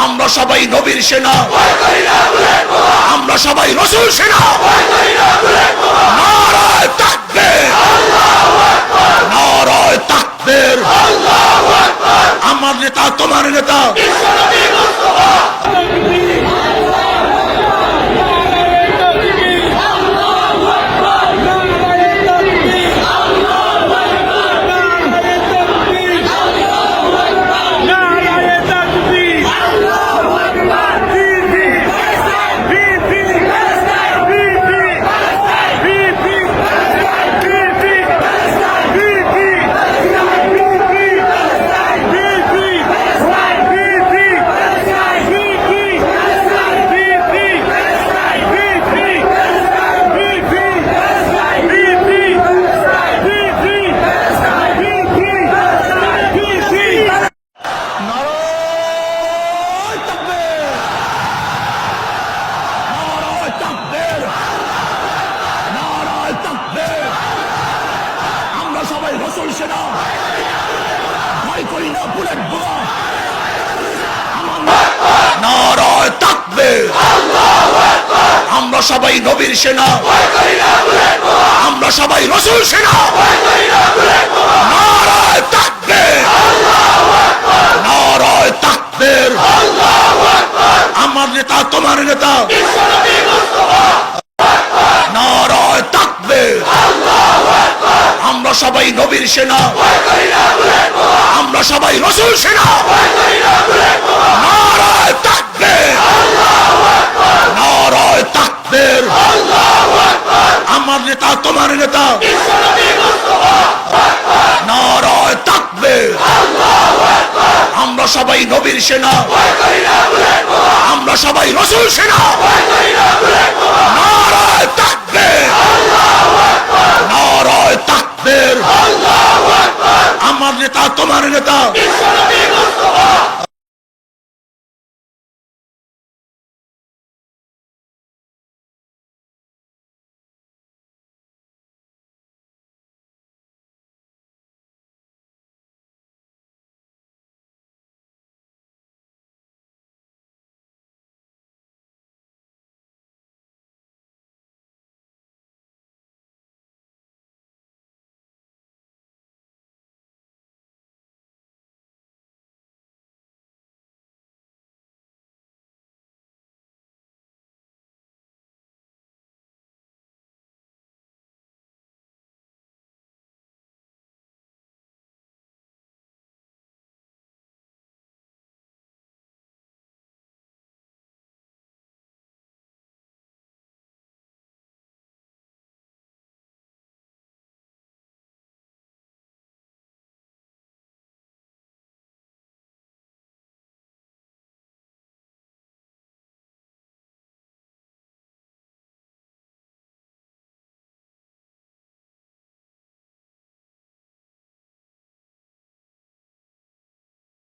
আমরা সবাই নবীর সেনা, আমরা সবাই রাসূল সেনা। নারায়ে তাকবীর, নারায়ে তাকবীর। আমার নেতা তোমার নেতা, নারায়ে তাকবীর। আমরা সবাই নবীর সেনা, আমরা সবাই রাসূল সেনা। নারায়ে তাকবীর, নারায়ে তাকবীর। আমার নেতা তোমার নেতা, নারায়ে তাকবীর। আমরা সবাই নবীর সেনা, আমরা সবাই রাসূল সেনা। নারায়ে তাকবীর, নারায়ে তাকবীর। আমার নেতা তোমার নেতা, নারায়ে তাকবীর। আমরা সবাই নবীর সেনা, আমরা সবাই রাসূল সেনা। নারায়ে তাকবীর, নারায়ে তাকবীর। আমার নেতা তোমার নেতা,